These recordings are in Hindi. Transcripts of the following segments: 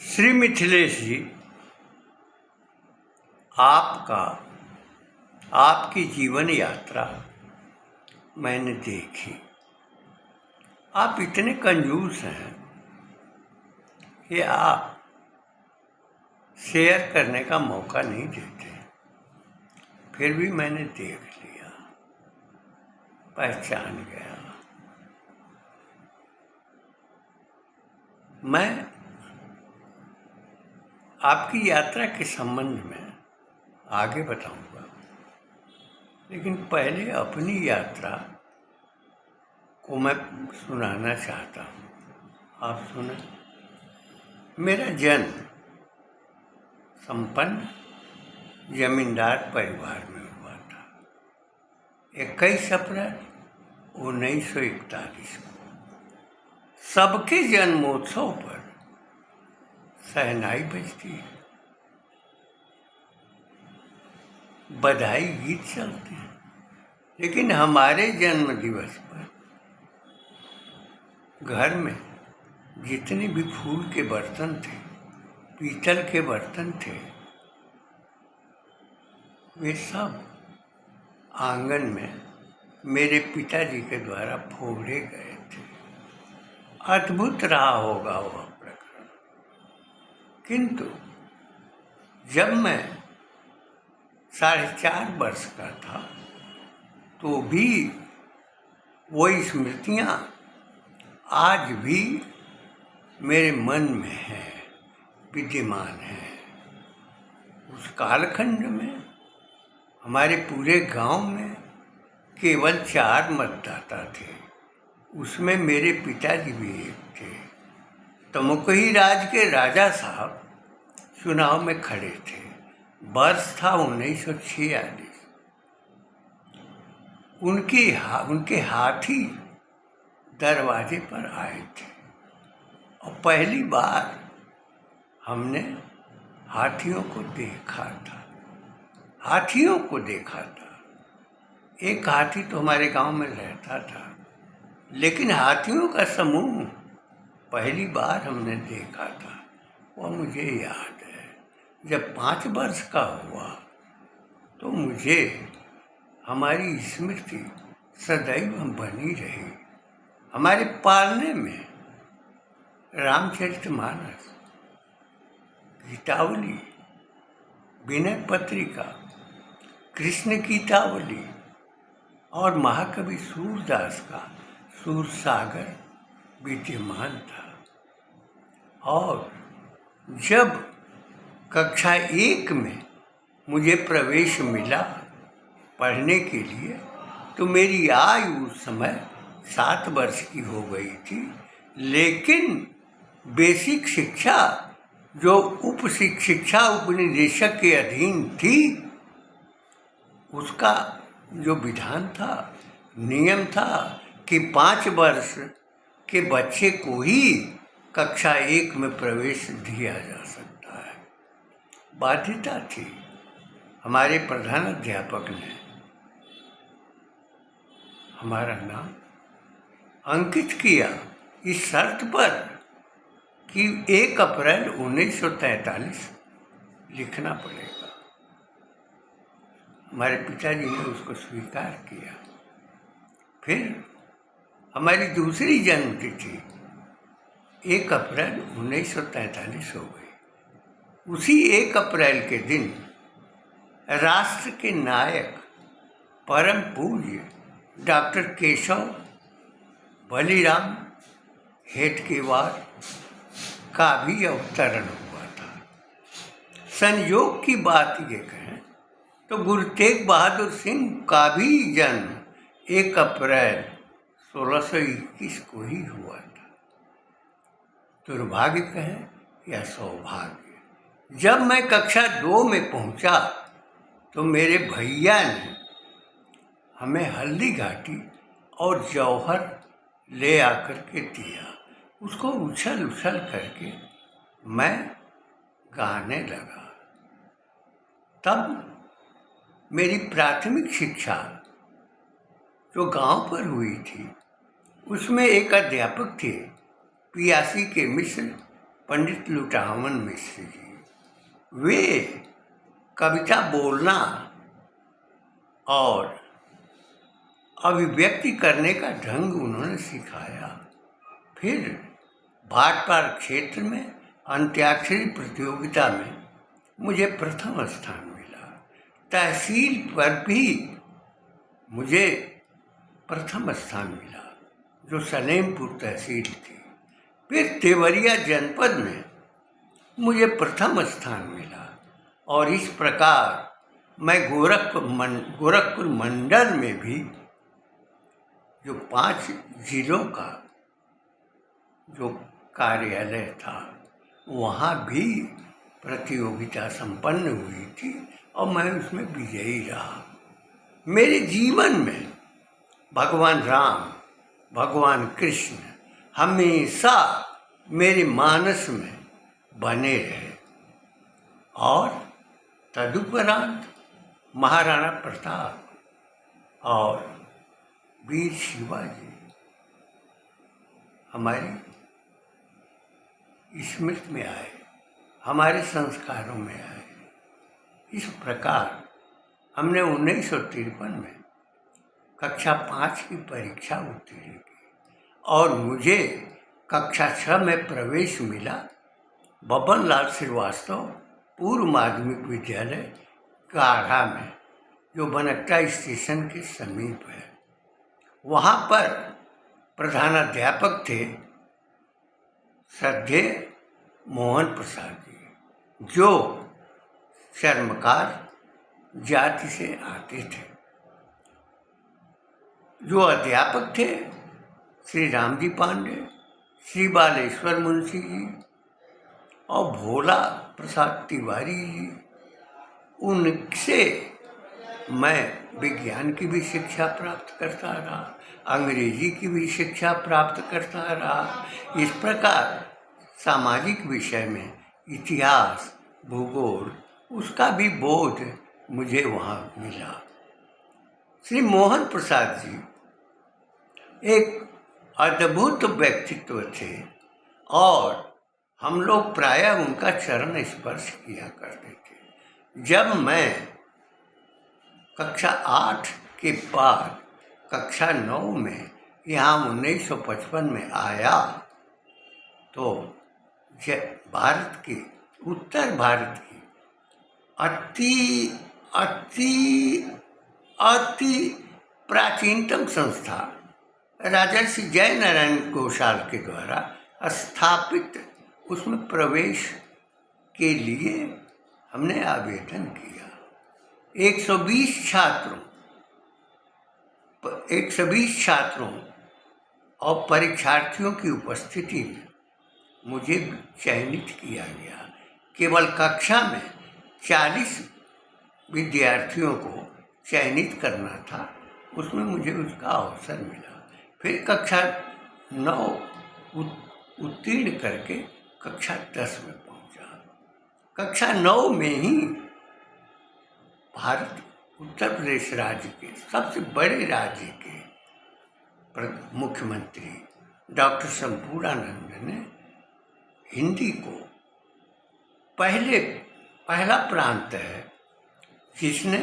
श्री मिथिलेश जी, आपकी जीवन यात्रा मैंने देखी। आप इतने कंजूस हैं कि आप शेयर करने का मौका नहीं देते, फिर भी मैंने देख लिया, पहचान गया। मैं आपकी यात्रा के संबंध में आगे बताऊंगा, लेकिन पहले अपनी यात्रा को मैं सुनाना चाहता हूँ। आप सुने। मेरा जन्म संपन्न जमींदार परिवार में हुआ था 21 अप्रैल 1941 को। सबके जन्मोत्सव पर शहनाई बजती है, बधाई गीत चलते हैं, लेकिन हमारे जन्म दिवस पर घर में जितने भी फूल के बर्तन थे, पीतल के बर्तन थे, वे सब आंगन में मेरे पिताजी के द्वारा फोड़े गए थे। अद्भुत रहा होगा वह प्रकरण। किंतु जब मैं 4.5 वर्ष का था तो भी वो स्मृतियाँ आज भी मेरे मन में है, विद्यमान है। उस कालखंड में हमारे पूरे गांव में केवल 4 मतदाता थे, उसमें मेरे पिताजी भी एक थे। तमुकही राज के राजा साहब चुनाव में खड़े थे। वर्ष था 1946। उनके हाथी दरवाजे पर आए थे और पहली बार हमने हाथियों को देखा था। एक हाथी तो हमारे गांव में रहता था, लेकिन हाथियों का समूह पहली बार हमने देखा था। वह मुझे याद है। जब 5 वर्ष का हुआ तो मुझे हमारी स्मृति सदैव बनी रही। हमारे पालने में रामचरितमानस, गीतावली, विनय पत्रिका, कृष्ण गीतावली और महाकवि सूरदास का सूरसागर विद्यमान था। और जब कक्षा 1 में मुझे प्रवेश मिला पढ़ने के लिए, तो मेरी आयु उस समय 7 वर्ष की हो गई थी। लेकिन बेसिक शिक्षा जो उप शिक्षा उपनिदेशक के अधीन थी, उसका जो विधान था, नियम था कि 5 वर्ष के बच्चे को ही कक्षा 1 में प्रवेश दिया जा सकता है। बाध्यता थी। हमारे प्रधान अध्यापक ने हमारा नाम अंकित किया इस शर्त पर कि 1 अप्रैल 1943 लिखना पड़ेगा। हमारे पिताजी ने उसको स्वीकार किया। फिर हमारी दूसरी जन्मतिथि 1 अप्रैल 1943 हो गई। उसी 1 अप्रैल के दिन राष्ट्र के नायक परम पूज्य डॉक्टर केशव बलिराम हेडगेवार का भी अवतरण हुआ था। संयोग की बात ये कहें तो गुरु तेग बहादुर सिंह का भी जन्म 1 अप्रैल 1621 को ही हुआ था। दुर्भाग्य कहें या सौभाग्य, जब मैं कक्षा 2 में पहुंचा तो मेरे भैया ने हमें हल्दी घाटी और जौहर ले आकर के दिया। उसको उछल उछल करके मैं गाने लगा। तब मेरी प्राथमिक शिक्षा जो गांव पर हुई थी, उसमें एक अध्यापक थे पियासी के मिश्र पंडित लुटावन मिश्र जी। वे कविता बोलना और अभिव्यक्ति करने का ढंग उन्होंने सिखाया। फिर भाटपार क्षेत्र में अंत्याक्षरी प्रतियोगिता में मुझे प्रथम स्थान मिला। तहसील पर भी मुझे प्रथम स्थान मिला, जो सलेमपुर तहसील थी। फिर देवरिया जनपद में मुझे प्रथम स्थान मिला और इस प्रकार मैं गोरखपुर मंडल में भी जो 5 जिलों का जो कार्यालय था वहाँ भी प्रतियोगिता संपन्न हुई थी और मैं उसमें विजयी रहा। मेरे जीवन में भगवान राम, भगवान कृष्ण हमेशा मेरे मानस में बने रहे और तदुपरांत महाराणा प्रताप और वीर शिवाजी हमारी स्मृति में आए, हमारे संस्कारों में आए। इस प्रकार हमने 1953 में कक्षा 5 की परीक्षा उत्तीर्ण की और मुझे कक्षा 6 में प्रवेश मिला बबन लाल श्रीवास्तव पूर्व माध्यमिक विद्यालय काढ़ा में, जो बनकटा स्टेशन के समीप है। वहाँ पर प्रधानाध्यापक थे श्रद्धेय मोहन प्रसाद जी, जो चर्मकार जाति से आते थे। जो अध्यापक थे श्री रामजी पांडे, श्री बालेश्वर मुंशी जी और भोला प्रसाद तिवारी जी। उनसे मैं विज्ञान की भी शिक्षा प्राप्त करता रहा, अंग्रेजी की भी शिक्षा प्राप्त करता रहा। इस प्रकार सामाजिक विषय में इतिहास, भूगोल, उसका भी बोध मुझे वहाँ मिला। श्री मोहन प्रसाद जी एक अद्भुत व्यक्तित्व थे और हम लोग प्रायः उनका चरण स्पर्श किया करते थे। जब मैं कक्षा 8 के बाद कक्षा 9 में यहाँ 1955 में आया तो भारत की, उत्तर भारत की अति प्राचीनतम संस्था राजर्षि जय नारायण घोषाल के द्वारा स्थापित उसमें प्रवेश के लिए हमने आवेदन किया। 120 छात्रों और परीक्षार्थियों की उपस्थिति में मुझे चयनित किया गया। केवल कक्षा में 40 विद्यार्थियों को चयनित करना था, उसमें मुझे उसका अवसर मिला। फिर कक्षा 9 उत्तीर्ण करके कक्षा 10 में पहुंचा। कक्षा 9 में ही भारत उत्तर प्रदेश राज्य के सबसे बड़े राज्य के मुख्यमंत्री डॉक्टर संपूर्णानंद ने हिंदी को पहला प्रांत है जिसने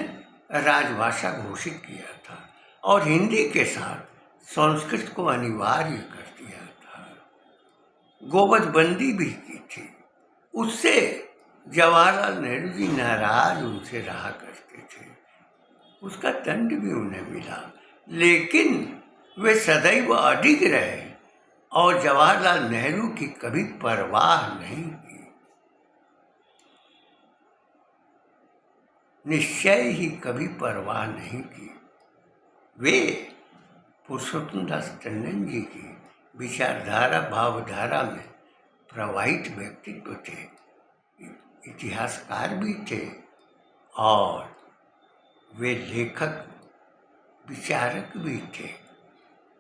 राजभाषा घोषित किया था और हिंदी के साथ संस्कृत को अनिवार्य कर दिया था। गोवधबंदी भी की थी। उससे जवाहरलाल नेहरू जी नाराज उनसे रहा करते थे, उसका दंड भी उन्हें मिला, लेकिन वे सदैव अडिग रहे और जवाहरलाल नेहरू की कभी परवाह नहीं की। निश्चय ही कभी परवाह नहीं की। वे पुरुषोत्तम दास टंडन जी की विचारधारा भावधारा में प्रवाहित व्यक्तित्व थे, इतिहासकार भी थे और वे लेखक विचारक भी थे।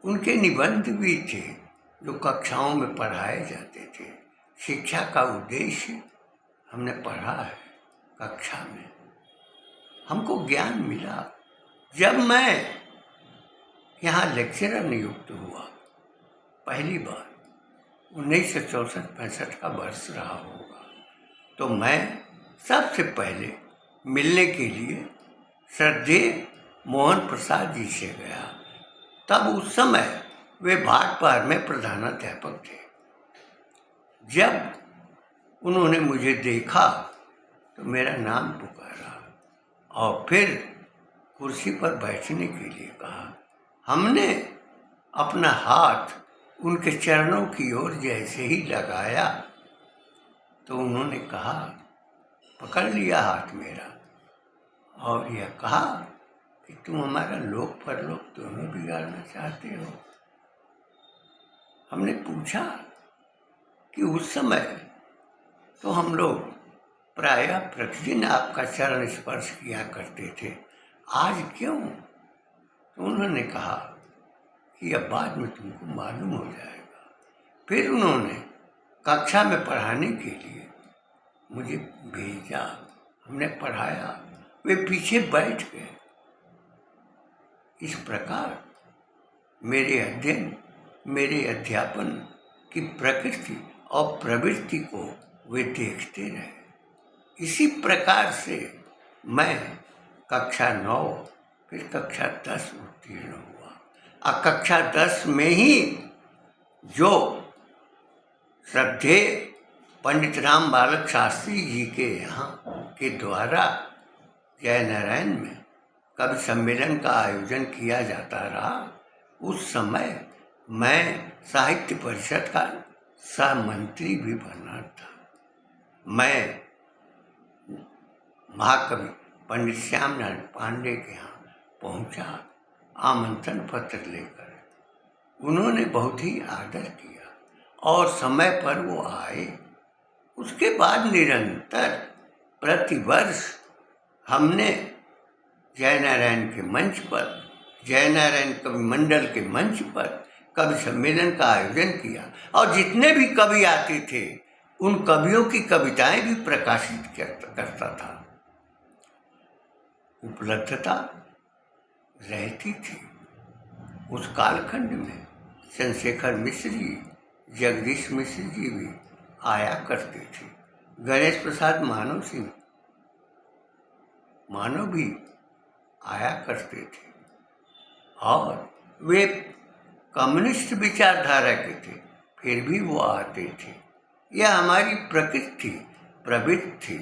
उनके निबंध भी थे जो कक्षाओं में पढ़ाए जाते थे। शिक्षा का उद्देश्य हमने पढ़ा है कक्षा में, हमको ज्ञान मिला। जब मैं यहाँ लेक्चरर नियुक्त हुआ पहली बार 1964-65 का वर्ष रहा होगा। तो मैं सबसे पहले मिलने के लिए श्रद्धेय मोहन प्रसाद जी से गया। तब उस समय वे भाटपार में प्रधानाध्यापक थे। जब उन्होंने मुझे देखा तो मेरा नाम पुकारा और फिर कुर्सी पर बैठने के लिए कहा। हमने अपना हाथ उनके चरणों की ओर जैसे ही लगाया तो उन्होंने कहा, पकड़ लिया हाथ मेरा और यह कहा कि तुम हमारा लोक परलोक दोनों बिगाड़ना चाहते हो। हमने पूछा कि उस समय तो हम लोग प्रायः प्रतिदिन आपका चरण स्पर्श किया करते थे, आज क्यों? तो उन्होंने कहा कि अब बाद में तुमको मालूम हो जाएगा। फिर उन्होंने कक्षा में पढ़ाने के लिए मुझे भेजा। हमने पढ़ाया, वे पीछे बैठ गए। इस प्रकार मेरे अध्ययन, मेरे अध्यापन की प्रकृति और प्रवृत्ति को वे देखते रहे। इसी प्रकार से मैं कक्षा 9 फिर कक्षा 10 उत्तीर्ण हुआ। और कक्षा 10 में ही जो श्रद्धेय पंडित राम बालक शास्त्री जी के यहाँ के द्वारा जय नारायण में कवि सम्मेलन का आयोजन किया जाता रहा, उस समय मैं साहित्य परिषद का सहमंत्री भी बना था। मैं महाकवि पंडित श्याम नारायण पांडे के यहाँ पहुँचा आमंत्रण पत्र लेकर। उन्होंने बहुत ही आदर किया और समय पर वो आए। उसके बाद निरंतर प्रतिवर्ष हमने जय नारायण के मंच पर, जय नारायण कवि मंडल के मंच पर कवि सम्मेलन का आयोजन किया और जितने भी कवि आते थे उन कवियों की कविताएं भी प्रकाशित करता था। उपलब्धता रहती थी। उस कालखंड में चंद्रशेखर मिश्र जी, जगदीश मिश्र जी भी आया करते थे। गणेश प्रसाद मानव भी आया करते थे और वे कम्युनिस्ट विचारधारा के थे, फिर भी वो आते थे। यह हमारी प्रकृति प्रवृत्ति थी।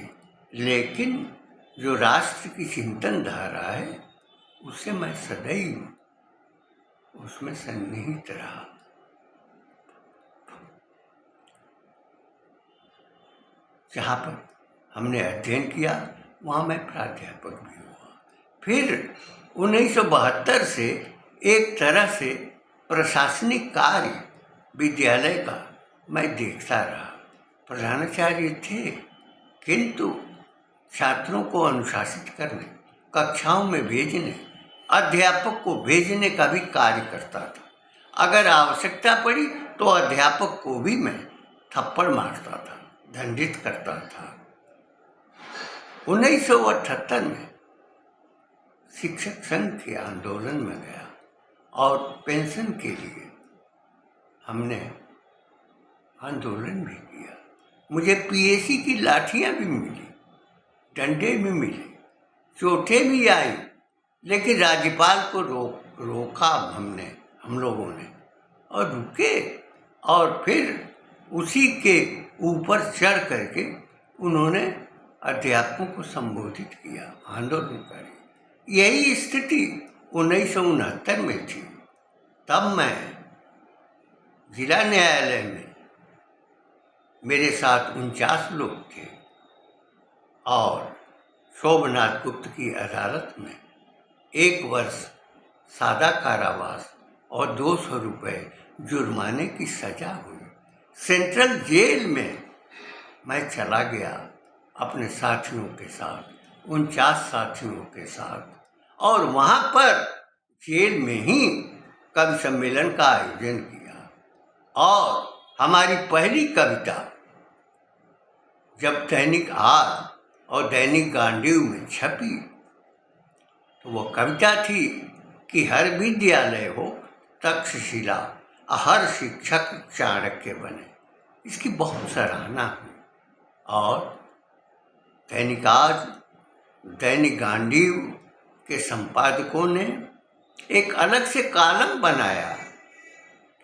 लेकिन जो राष्ट्र की चिंतन धारा है उससे मैं सदैव उसमें सन्निहित रहा। जहाँ पर हमने अध्ययन किया वहाँ मैं प्राध्यापक भी हुआ। फिर 1972 से एक तरह से प्रशासनिक कार्य विद्यालय का मैं देखता रहा। प्रधानाचार्य थे, किंतु छात्रों को अनुशासित करने, कक्षाओं में भेजने, अध्यापक को भेजने का भी कार्य करता था। अगर आवश्यकता पड़ी तो अध्यापक को भी मैं थप्पड़ मारता था, दंडित करता था। 1978 में शिक्षक संघ के आंदोलन में गया और पेंशन के लिए हमने आंदोलन भी किया। मुझे पीएसी की लाठियां भी मिली, डंडे भी मिले, चोटें भी आई, लेकिन राज्यपाल को रोका हम लोगों ने और रुके और फिर उसी के ऊपर चढ़ करके उन्होंने अध्यापकों को संबोधित किया, आंदोलन करी। यही स्थिति 1969 में थी। तब मैं जिला न्यायालय में, मेरे साथ 49 लोग थे और शोभनाथ गुप्त की अदालत में 1 वर्ष सादा कारावास और 200 रुपये जुर्माने की सजा हुई। सेंट्रल जेल में मैं चला गया अपने साथियों के साथ, 49 साथियों के साथ, और वहाँ पर जेल में ही कवि सम्मेलन का आयोजन किया। और हमारी पहली कविता जब दैनिक आज और दैनिक गांडीव में छपी तो वो कविता थी कि हर विद्यालय हो तक्षशिला, हर शिक्षक चाणक्य बने। इसकी बहुत सराहना हुई और दैनिक आज, दैनिक गांडीव के संपादकों ने एक अलग से कॉलम बनाया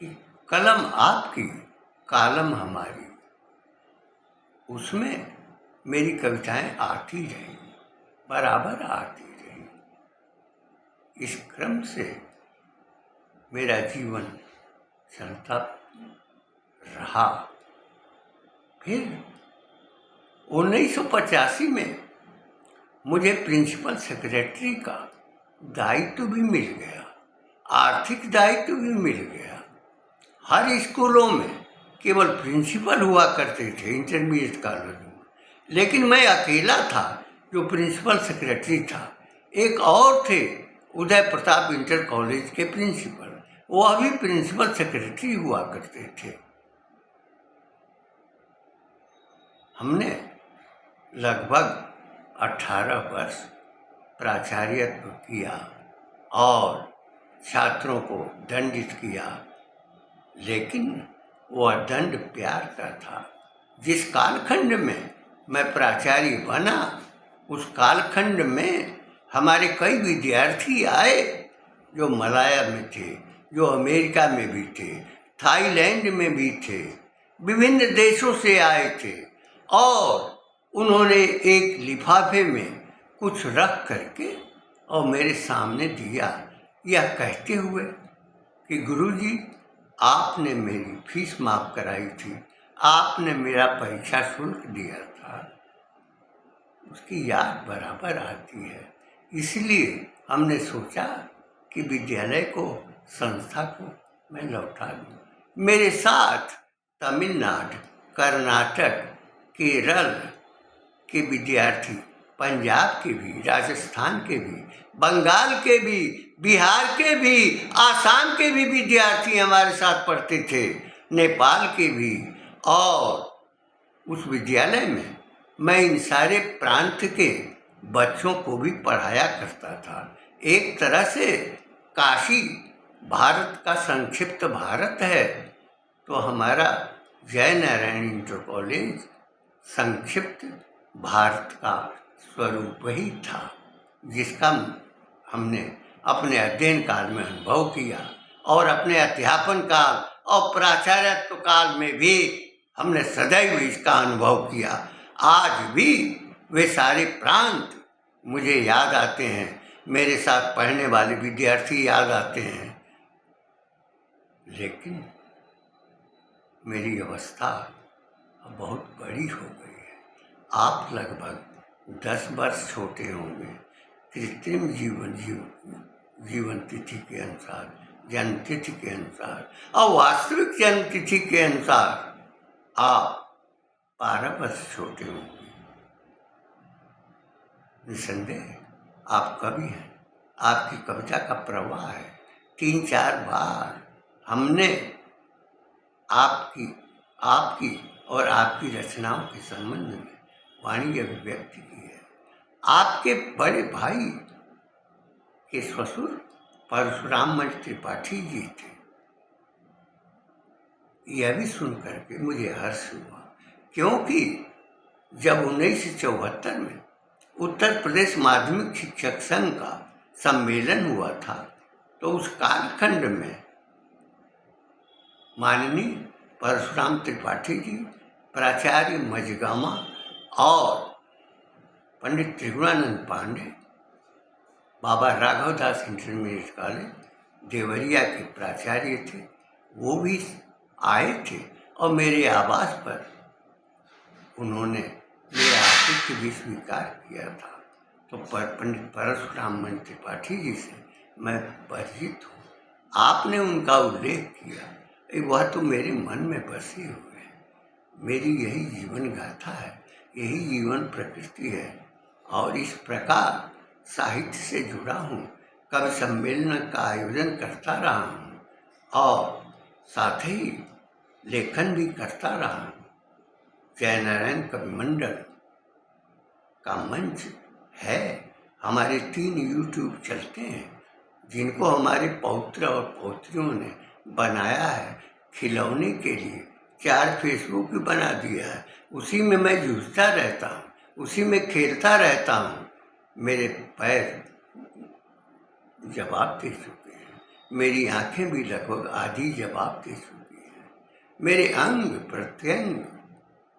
कि कलम आपकी, कॉलम हमारी। उसमें मेरी कविताएं आती रही, बराबर आती रही। इस क्रम से मेरा जीवन चलता रहा। फिर 1985 में मुझे प्रिंसिपल सेक्रेटरी का दायित्व भी मिल गया, आर्थिक दायित्व भी मिल गया। हर स्कूलों में केवल प्रिंसिपल हुआ करते थे इंटरमीडिएट कॉलेज में, लेकिन मैं अकेला था जो प्रिंसिपल सेक्रेटरी था। एक और थे उदय प्रताप इंटर कॉलेज के प्रिंसिपल, वो अभी प्रिंसिपल सेक्रेटरी हुआ करते थे। हमने लगभग 18 वर्ष प्राचार्यत्व किया और छात्रों को दंडित किया, लेकिन वह दंड प्यार का था। जिस कालखंड में मैं प्राचार्य बना, उस कालखंड में हमारे कई विद्यार्थी आए जो मलाया में थे, जो अमेरिका में भी थे, थाईलैंड में भी थे, विभिन्न देशों से आए थे और उन्होंने एक लिफाफे में कुछ रख करके और मेरे सामने दिया, यह कहते हुए कि गुरुजी, आपने मेरी फीस माफ़ कराई थी, आपने मेरा परीक्षा शुल्क दिया था। उसकी याद बराबर आती है। इसलिए हमने सोचा कि विद्यालय को, संस्था को मैं लौटा दूँ। मेरे साथ तमिलनाडु, कर्नाटक, केरल के विद्यार्थी, पंजाब के भी, राजस्थान के भी, बंगाल के भी, बिहार के भी, आसाम के भी विद्यार्थी हमारे साथ पढ़ते थे, नेपाल के भी। और उस विद्यालय में मैं इन सारे प्रांत के बच्चों को भी पढ़ाया करता था। एक तरह से काशी भारत का संक्षिप्त भारत है, तो हमारा जय नारायण इंटर कॉलेज संक्षिप्त भारत का स्वरूप ही था, जिसका हमने अपने अध्ययन काल में अनुभव किया और अपने अध्यापन काल और प्राचार्यत्व काल में भी हमने सदैव इसका अनुभव किया। आज भी वे सारे प्रांत मुझे याद आते हैं, मेरे साथ पढ़ने वाले विद्यार्थी याद आते हैं। लेकिन मेरी अवस्था अब बहुत बड़ी हो गई है। आप लगभग 10 वर्ष छोटे होंगे। कृत्रिम जीवन तिथि के अनुसार, जन्म तिथि के अनुसार और वास्तविक जन्म तिथि के अनुसार आप 12 वर्ष छोटे होंगे। निसंदेह आप कवि हैं, आपकी कविता का प्रवाह है। 3-4 बार हमने आपकी और आपकी रचनाओं के संबंध में वाणी अभिव्यक्ति की है। आपके बड़े भाई के ससुर परशुराम मंच त्रिपाठी जी थे। यह भी सुन करके मुझे हर्ष हुआ, क्योंकि जब 1974 में उत्तर प्रदेश माध्यमिक शिक्षक संघ का सम्मेलन हुआ था, तो उस कालखंड में माननीय परशुराम त्रिपाठी जी, प्राचार्य मजगामा और पंडित त्रिगुणानंद पांडे, बाबा राघवदास इंटरमीडिएट कॉलेज देवरिया के प्राचार्य थे, वो भी आए थे और मेरे आवास पर उन्होंने मेरा आतिथ्य भी स्वीकार किया था। तो पंडित परशुराम मंच त्रिपाठी जी से मैं परिचित हूँ। आपने उनका उल्लेख किया, वह तो मेरे मन में बसे हुए है। मेरी यही जीवन गाथा है, यही जीवन प्रकृति है और इस प्रकार साहित्य से जुड़ा हूँ। कवि सम्मेलन का आयोजन करता रहा हूँ और साथ ही लेखन भी करता रहा हूँ। जय नारायण कवि मंडल का मंच है, हमारे 3 यूट्यूब चलते हैं, जिनको हमारे पौत्र और पौत्रियों ने बनाया है खिलौने के लिए, 4 फेसबुक भी बना दिया है, उसी में मैं जूझता रहता हूँ, उसी में खेलता रहता हूँ। मेरे पैर जवाब दे चुके हैं, मेरी आंखें भी लगभग आधी जवाब दे चुकी हैं, मेरे अंग प्रत्यंग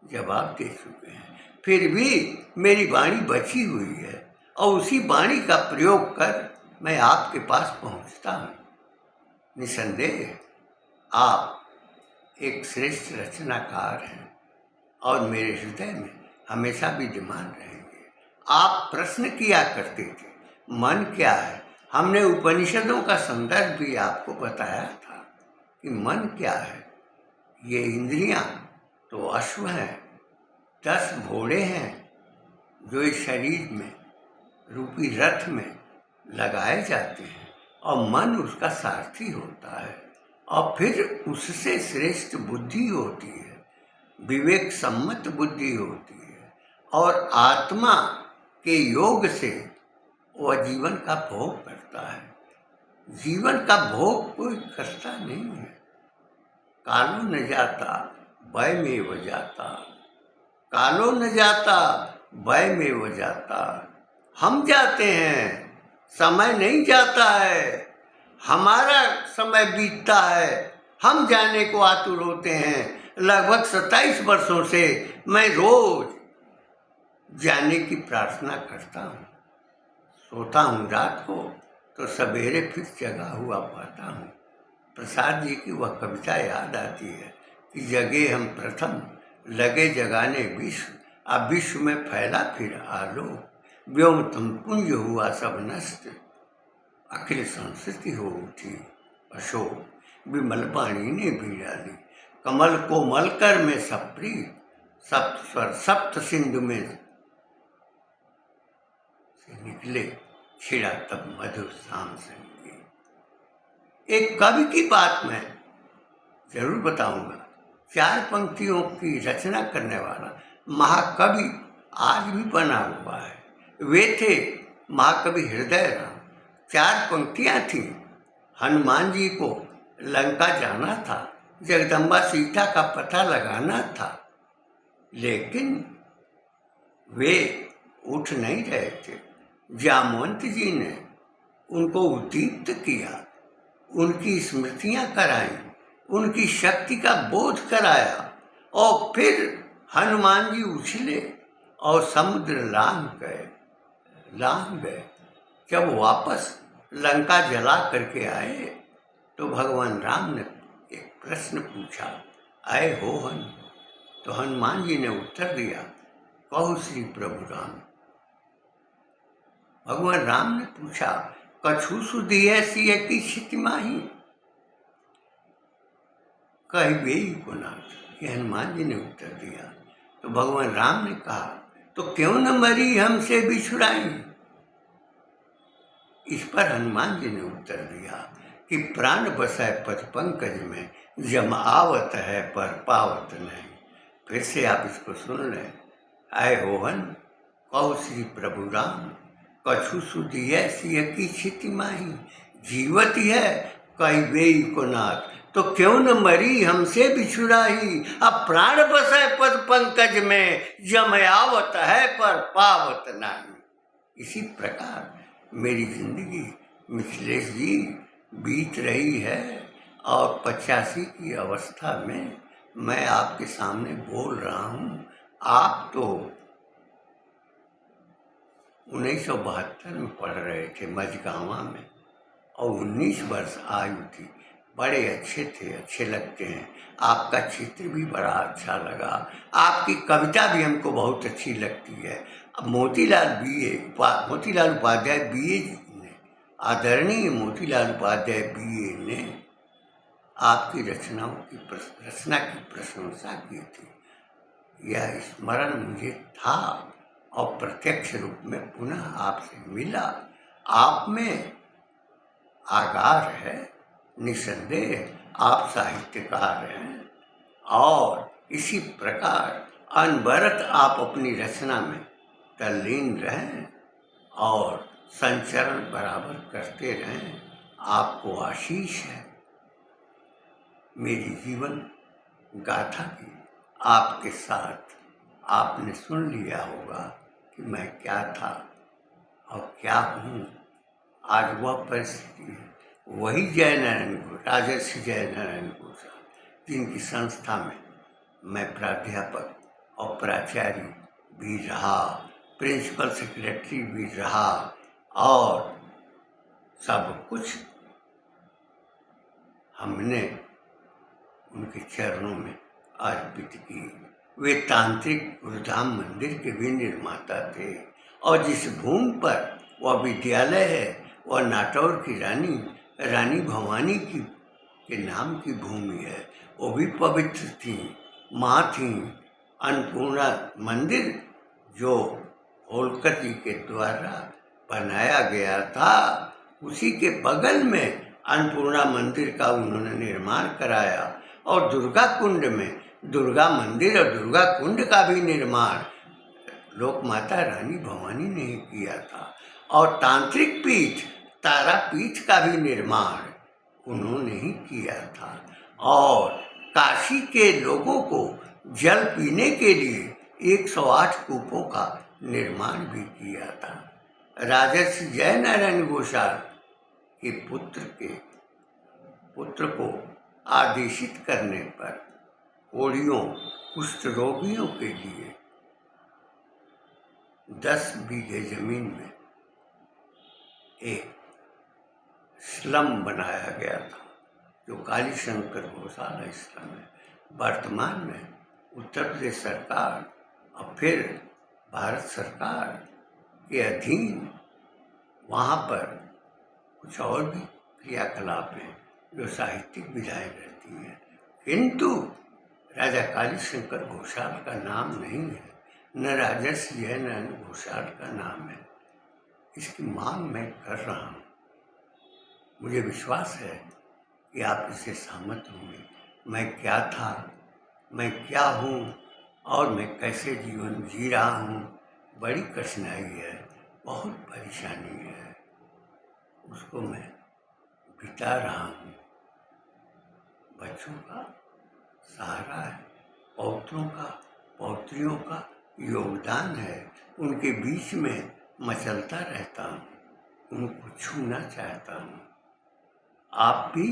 जवाब दे चुके हैं। फिर भी मेरी वाणी बची हुई है और उसी वाणी का प्रयोग कर मैं आपके पास पहुंचता हूँ। निसंदेह आप एक श्रेष्ठ रचनाकार हैं और मेरे हृदय में हमेशा विद्यमान रहेंगे। आप प्रश्न किया करते थे, मन क्या है? हमने उपनिषदों का संदर्भ भी आपको बताया था कि मन क्या है। ये इंद्रियां तो अश्व हैं, 10 घोड़े हैं जो इस शरीर में रूपी रथ में लगाए जाते हैं और मन उसका सारथी होता है। और फिर उससे श्रेष्ठ बुद्धि होती है, विवेक सम्मत बुद्धि होती है और आत्मा के योग से वह जीवन का भोग करता है। जीवन का भोग कोई करता नहीं है। कालो न जाता वय में वो जाता, कालो न जाता वय में वो जाता। हम जाते हैं, समय नहीं जाता है, हमारा समय बीतता है, हम जाने को आतुर होते हैं। लगभग 27 वर्षों से मैं रोज जाने की प्रार्थना करता हूँ। सोता हूँ रात को तो सवेरे फिर जगा हुआ पाता हूँ। प्रसाद जी की वह कविता याद आती है कि जगे हम प्रथम, लगे जगाने विश्व, अब विश्व में फैला फिर आलो, व्योम तुम पुंज हुआ सब नष्ट, अखिल संस्कृति हो उठी अशोक, विमल पानी ने भी डाली, कमल को मलकर में सप्री, सप्त स्वर सप्त सिंधु में से निकले, छिड़ा तब मधुर शाम संगीत। एक कवि की बात मैं जरूर बताऊंगा। 4 पंक्तियों की रचना करने वाला महाकवि आज भी बना हुआ है। वे थे महाकवि हृदय राम। 4 पंक्तियां थीं। हनुमान जी को लंका जाना था, जगदम्बा सीता का पता लगाना था, लेकिन वे उठ नहीं रहे थे। जामवंत जी ने उनको उद्दीप्त किया, उनकी स्मृतियां कराई, उनकी शक्ति का बोध कराया और फिर हनुमान जी उछले और समुद्र लांघ गए। जब वापस लंका जला करके आए तो भगवान राम ने एक प्रश्न पूछा, आए हो हन? तो हनुमान जी ने उत्तर दिया, कहो श्री प्रभु राम। भगवान राम ने पूछा, कछु सुधिय सिय की क्षिति माही, कही को नाथ। ये हनुमान जी ने उत्तर दिया। तो भगवान राम ने कहा, तो क्यों न मरी हमसे बिछुड़ाई? इस पर हनुमान जी ने उत्तर दिया कि प्राण बसै पद पंकज में, जम आवत है पर पावत नहीं। फिर से आप इसको सुन लें। आए होहन कहो श्री प्रभु राम, कछु सुधिय सिय की क्षिति माही, जीवत है कही बेई को नाथ, तो क्यों न मरी हमसे बिछुड़ाही। अब प्राण बसै पद पंकज में, जम आवत है पर पावत नहीं। इसी प्रकार मेरी जिंदगी मिथिलेश जी बीत रही है और 85 की अवस्था में मैं आपके सामने बोल रहा हूँ। आप तो 1972 में पढ़ रहे थे मझगावा में और 19 वर्ष आयु थी। बड़े अच्छे थे, अच्छे लगते हैं। आपका चित्र भी बड़ा अच्छा लगा, आपकी कविता भी हमको बहुत अच्छी लगती है। अब मोतीलाल उपाध्याय बीए ने, आदरणीय मोतीलाल उपाध्याय बीए ने आपकी रचना की प्रशंसा की थी। यह स्मरण मुझे था और प्रत्यक्ष रूप में पुनः आपसे मिला। आप में आगार है, निसंदेह आप साहित्यकार हैं और इसी प्रकार अनवरत आप अपनी रचना में तल्लीन रहें और संचरण बराबर करते रहें। आपको आशीष है। मेरी जीवन गाथा की आपके साथ आपने सुन लिया होगा कि मैं क्या था और क्या हूँ। आज वह परिस्थिति है। वही जयनारायण घोष, राजर्षि जयनारायण घोष, जिनकी संस्था में मैं प्राध्यापक और प्राचार्य भी रहा, प्रिंसिपल सेक्रेटरी भी रहा और सब कुछ हमने उनके चरणों में अर्पित की। वे तांत्रिक गुरुधाम मंदिर के भी निर्माता थे और जिस भूमि पर वह विद्यालय है वह नाटौर की रानी भवानी के नाम की भूमि है। वो भी पवित्र थी, माँ थी। अन्नपूर्णा मंदिर जो होलकर जी के द्वारा बनाया गया था, उसी के बगल में अन्नपूर्णा मंदिर का उन्होंने निर्माण कराया और दुर्गा कुंड में दुर्गा मंदिर और दुर्गा कुंड का भी निर्माण लोक माता रानी भवानी ने किया था और तांत्रिक पीठ तारापीठ का भी निर्माण उन्होंने ही किया था और काशी के लोगों को जल पीने के लिए 108 कूपों का निर्माण भी किया था। राजर्षि जयनारायण घोषाल के पुत्र को आदेशित करने पर कोढ़ियों कुष्ठ रोगियों के लिए 10 बीघे जमीन में एक स्लम बनाया गया था जो काली शंकर गौशाला स्लम है। वर्तमान में उत्तर प्रदेश सरकार और फिर भारत सरकार के अधीन वहाँ पर कुछ और भी क्रियाकलाप हैं जो साहित्यिक विधाएँ रहती हैं, किंतु राजा काली शंकर घोषाल का नाम नहीं है, न राजर्षि जयनारायण घोषाल का नाम है। इसकी मांग मैं कर रहा हूँ। मुझे विश्वास है कि आप इससे सहमत होंगे। मैं क्या था, मैं क्या हूँ और मैं कैसे जीवन जी रहा हूँ। बड़ी कठिनाई है, बहुत परेशानी है, उसको मैं बिता रहा हूँ। बच्चों का सहारा है, पौत्रों का पौत्रियों का योगदान है, उनके बीच में मचलता रहता हूँ, उनको छूना चाहता हूँ। आप भी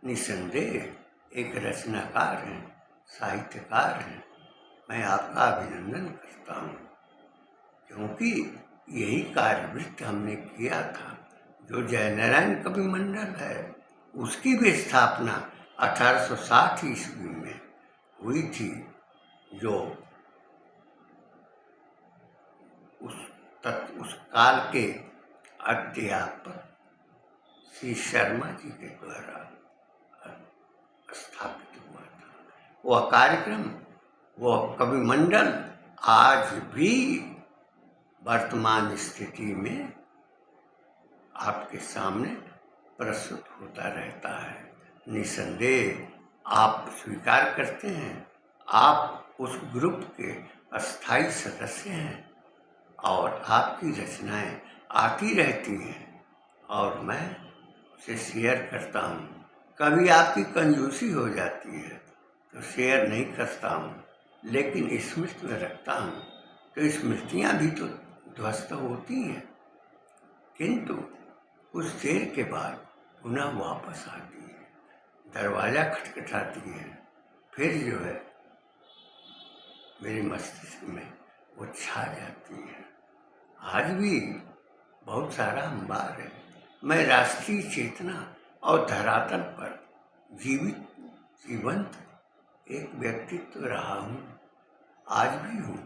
निसंदेह एक रचनाकार हैं, साहित्यकार हैं। मैं आपका अभिनंदन करता हूँ क्योंकि यही कार्यवृत्त हमने किया था। जो जयनारायण कवि मंडल है उसकी भी स्थापना 1860 ईस्वी में हुई थी, जो उस काल के अध्यापक श्री शर्मा जी के द्वारा स्थापित हुआ था। वह कार्यक्रम, वह कवि मंडल आज भी वर्तमान स्थिति में आपके सामने प्रस्तुत होता रहता है। निसंदेह आप स्वीकार करते हैं, आप उस ग्रुप के अस्थायी सदस्य हैं और आपकी रचनाएं आती रहती हैं और मैं उसे शेयर करता हूँ। कभी आपकी कंजूसी हो जाती है तो शेयर नहीं करता हूँ, लेकिन स्मृति में रखता हूँ तो स्मृतियाँ भी तो ध्वस्त होती हैं, किंतु कुछ देर के बाद पुनः वापस आती है, दरवाज़ा खटखटाती है, फिर जो है मेरे मस्तिष्क में वो छा जाती है। आज भी बहुत सारा अंबार है। मैं राष्ट्रीय चेतना और धरातल पर जीवंत एक व्यक्तित्व रहा हूँ, आज भी हूँ।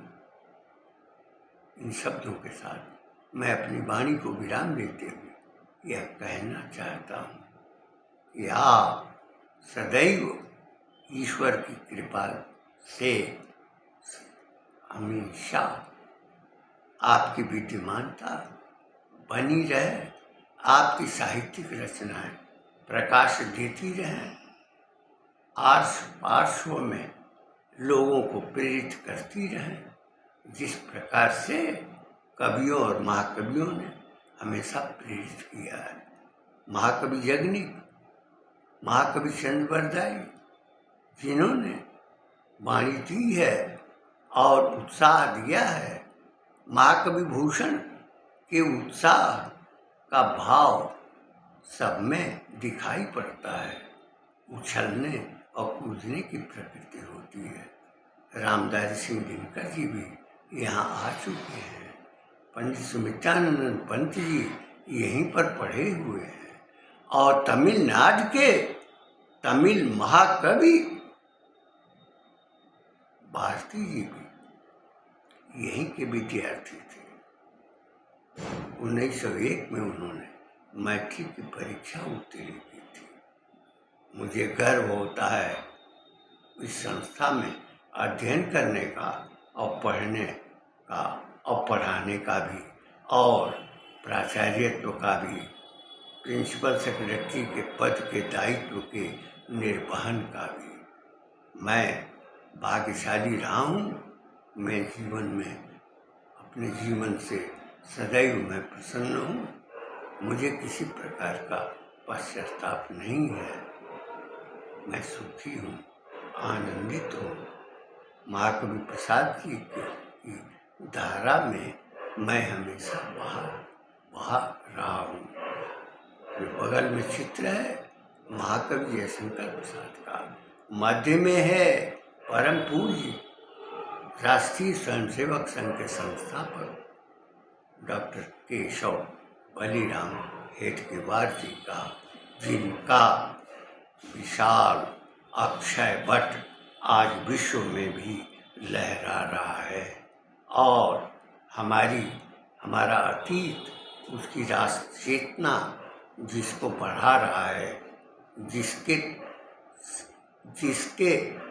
इन शब्दों के साथ मैं अपनी वाणी को विराम देते हुए यह कहना चाहता हूँ कि आप सदैव ईश्वर की कृपा से हमेशा आपकी विद्यमानता बनी रहे, आपकी साहित्यिक रचनाएं प्रकाश देती रहें, आर्ष पार्श्व में लोगों को प्रेरित करती रहें, जिस प्रकार से कवियों और महाकवियों ने हमेशा प्रेरित किया है। महाकवि जगनीक, महाकवि चंद्रवरदाई, जिन्होंने वाणी दी है और उत्साह दिया है। महाकवि भूषण के उत्साह का भाव सब में दिखाई पड़ता है। उछलने और कूदने की प्रकृति होती है। रामधारी सिंह दिनकर जी भी यहाँ आ चुके हैं। पंडित सुमित्रानंद पंत जी यहीं पर पढ़े हुए हैं और तमिलनाडु के तमिल महाकवि भारती जी भी यहीं के विद्यार्थी थे। 1901 में उन्होंने मैट्रिक की परीक्षा उत्तीर्ण की थी। मुझे गर्व होता है इस संस्था में अध्ययन करने का और पढ़ने का और पढ़ाने का भी और प्राचार्यत्व का भी, प्रिंसिपल सेक्रेटरी के पद के दायित्व के निर्वहन का भी। मैं भाग्यशाली रहा हूँ। मैं जीवन में अपने जीवन से सदैव मैं प्रसन्न हूँ। मुझे किसी प्रकार का पश्चाताप नहीं है। मैं सुखी हूँ, आनंदित हूँ। महाकवि प्रसाद जी की धारा में मैं हमेशा बहा रहा हूँ। बगल में चित्र है महाकवि जयशंकर प्रसाद का, मध्य में है परम पूज्य राष्ट्रीय स्वयंसेवक संघ के संस्थापक डॉक्टर केशव बलिराम हेडगेवार जी का, जिनका विशाल अक्षय वट आज विश्व में भी लहरा रहा है और हमारा अतीत, उसकी राष्ट्र चेतना जिसको बढ़ा रहा है, जिसके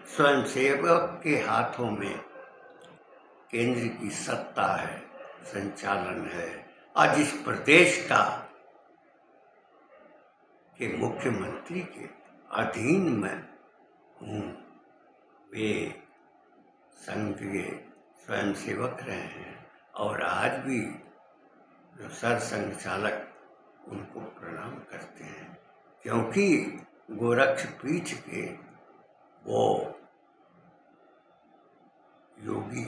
स्वयंसेवक के हाथों में केंद्र की सत्ता है, संचालन है और जिस प्रदेश के मुख्यमंत्री के अधीन में हूँ, वे संघ के स्वयंसेवक रहे हैं और आज भी जो सरसंघ चालक उनको प्रणाम करते हैं, क्योंकि गोरक्ष पीठ के वो योगी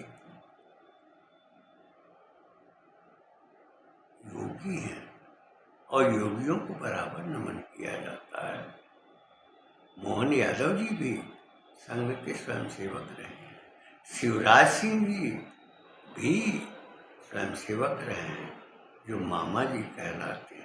हैं और योगियों को बराबर नमन किया जाता है। मोहन यादव जी भी संघ के स्वयंसेवक रहे हैं। शिवराज सिंह जी भी स्वयंसेवक रहे हैं, जो मामा जी कहलाते हैं।